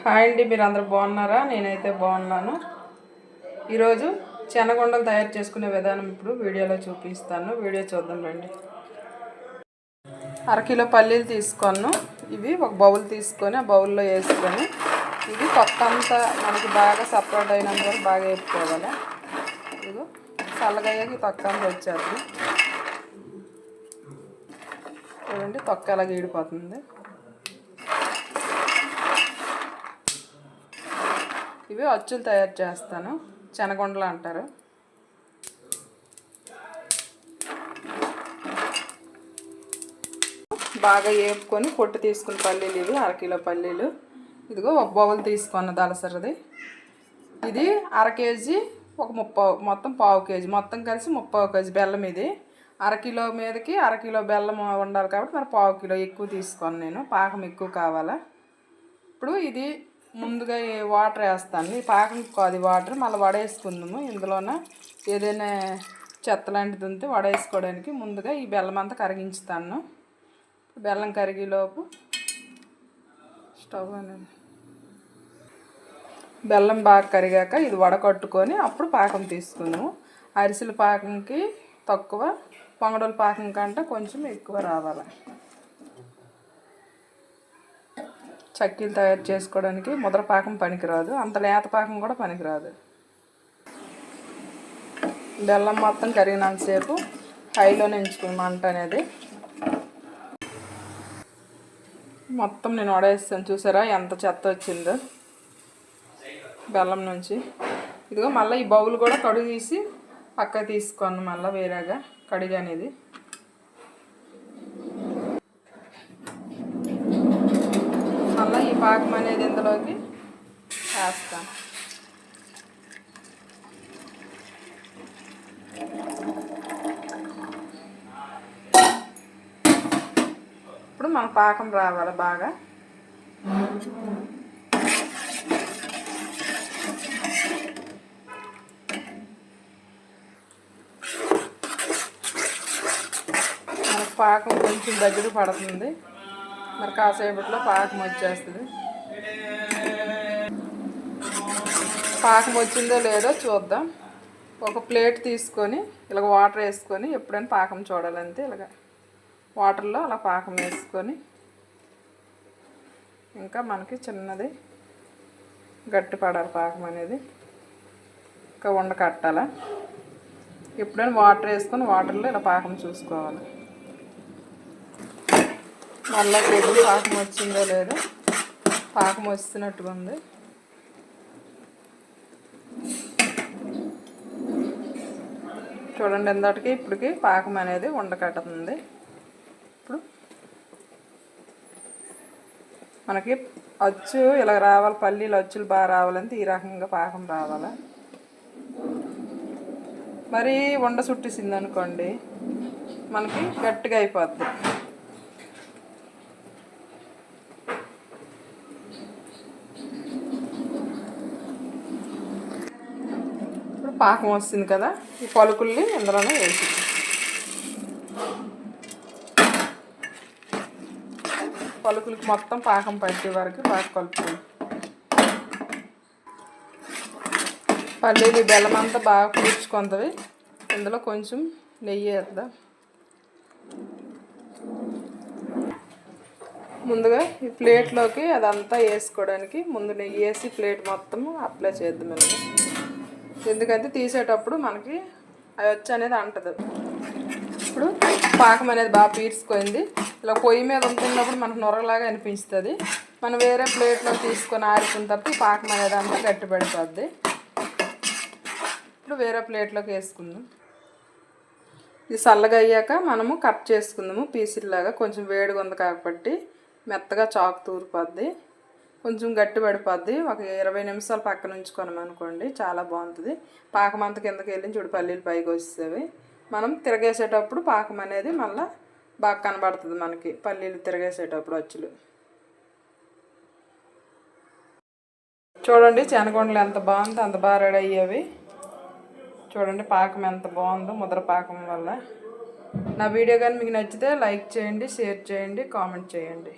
Hi అండి, మీరు అందరూ బాగున్నారా? నేనైతే బాగున్నాను. ఈరోజు శనగొండలు తయారు చేసుకునే విధానం ఇప్పుడు వీడియోలో చూపిస్తాను. వీడియో చూద్దాం రండి. అరకిలో పల్లీలు తీసుకున్నాను. ఇవి ఒక బౌల్ తీసుకొని ఆ బౌల్లో వేసుకొని ఇది తొక్క అంతా మనకి బాగా సపరేట్ అయినంత వరకు బాగా వేపుకోవాలి. ఇదిగో చల్లగయ్యాక తొక్క అంతా వచ్చేది చూడండి, తొక్క ఎలా గీడిపోతుంది. ఇవి అచ్చులు తయారు చేస్తాను, శనగొండలు అంటారు. బాగా వేపుకొని పొట్టు తీసుకుని పల్లీలు, ఇవి అరకిలో పల్లీలు. ఇదిగో ఒక బౌల్ తీసుకున్న దలసరిది. ఇది అరకేజీ ఒక మొత్తం పావు కేజీ, మొత్తం కలిసి 30 కేజీ బెల్లం. ఇది అరకిలో మీదకి అరకిలో బెల్లం ఉండాలి కాబట్టి మరి పావు కిలో ఎక్కువ తీసుకొని నేను, పాకం ఎక్కువ కావాలా. ఇప్పుడు ఇది ముందుగా వాటర్ వేస్తాను. ఈ పాకం కాదు వాటర్, మళ్ళీ వడేసుకుందాము. ఇందులోన ఏదైనా చెత్త లాంటిది ఉంటే వడేసుకోవడానికి ముందుగా ఈ బెల్లం అంతా కరిగించుతాను. బెల్లం కరిగేలోపు స్టవ్ అనేది బెల్లం బాగా కరిగాక ఇది వడకట్టుకొని అప్పుడు పాకం తీసుకుందాము. అరిసెల పాకంకి తక్కువ, పొంగడుల పాకం కంటే కొంచెం ఎక్కువ రావాలి. చక్కీలు తయారు చేసుకోవడానికి ముద్ర పాకం పనికిరాదు, అంత లేత పాకం కూడా పనికిరాదు. బెల్లం మొత్తం కరిగినంతసేపు హైలోనే ఉంచుకుని మంట అనేది. మొత్తం నేను వడేస్తాను, చూసారా ఎంత చెత్త వచ్చిందో బెల్లం నుంచి. ఇదిగో మళ్ళీ ఈ బౌల్ కూడా కడుగు తీసి పక్క తీసుకోను, మళ్ళీ వేరేగా కడిగి అనేది. మళ్ళీ ఈ పాకం అనేది ఇందులోకి వేస్తాను. ఇప్పుడు మన పాకం రావాలి బాగా. మన పాకం కొంచెం దగ్గర పడుతుంది, మరి కాసేపట్లో పాకం వచ్చేస్తుంది. పాకం వచ్చిందో లేదో చూద్దాం. ఒక ప్లేట్ తీసుకొని ఇలాగ వాటర్ వేసుకొని, ఎప్పుడైనా పాకం చూడాలంటే ఇలాగ వాటర్లో అలా పాకం వేసుకొని, ఇంకా మనకి చిన్నది గట్టి పడాలి పాకం అనేది, ఇంకా ఉండకట్టాల. ఎప్పుడైనా వాటర్ వేసుకొని వాటర్లో ఇలా పాకం చూసుకోవాలి. మళ్ళీ కొద్దిగా పాకం వచ్చిందో లేదో, పాకం వస్తున్నట్టుగా ఉంది. చూడండి, ఎందటికి ఇప్పటికి పాకం అనేది ఉండకట్టుతుంది. ఇప్పుడు మనకి అచ్చు ఇలా రావాలి, పల్లీలు అచ్చులు బాగా రావాలంటే ఈ రకంగా పాకం రావాలి. మరీ ఉండ చుట్టేసింది అనుకోండి, మనకి గట్టిగా అయిపోద్ది. ఇప్పుడు పాకం వస్తుంది కదా, ఈ పలుకుల్ని ఇందులోనే వేసి పలుకులకి మొత్తం పాకం పట్టే వరకు బాగా కలుపుతుంది. పల్లీలు బెల్లం అంతా బాగా పులుచుకుంటుంది. ఇందులో కొంచెం నెయ్యి వేద్దాం. ముందుగా ఈ ప్లేట్లోకి అదంతా వేసుకోవడానికి ముందు నెయ్యి వేసి ప్లేట్ మొత్తం అప్లై చేద్దాం. ఎందుకంటే తీసేటప్పుడు మనకి అవి వచ్చి అనేది అంటదు. ఇప్పుడు పాకం అనేది బాగా పీల్చుకుంది. ఇలా పొయ్యి మీద ఉంటున్నప్పుడు మనకు నొరలాగా అనిపిస్తుంది. మనం వేరే ప్లేట్లో తీసుకొని ఆరుకున్న తర్వాత ఈ పాకం అనేది అంతా గట్టి పడిపోద్ది. ఇప్పుడు వేరే ప్లేట్లోకి వేసుకుందాం. ఇది చల్లగా అయ్యాక మనము కట్ చేసుకుందాము పీసుల్లాగా. కొంచెం వేడిగా ఉంది కాబట్టి మెత్తగా చాకు తూరిపోద్ది, కొంచెం గట్టి పడిపోద్ది. ఒక 20 నిమిషాలు పక్కన ఉంచుకున్నాం అనుకోండి, చాలా బాగుంటుంది. పాకం అంతా కిందకి వెళ్ళి చూడు పల్లీలు పైకి వస్తాయి. మనం తిరగేసేటప్పుడు పాకం అనేది మళ్ళీ బాగా కనబడుతుంది మనకి, పల్లీలు తిరగేసేటప్పుడు అచ్చులు. చూడండి శనగొండలు ఎంత బాగుందో, అంత బాగా రెడీ అయ్యేవి. చూడండి పాకం ఎంత బాగుందో ముద్ర పాకం వల్ల. నా వీడియో కానీ మీకు నచ్చితే లైక్ చేయండి, షేర్ చేయండి, కామెంట్ చేయండి.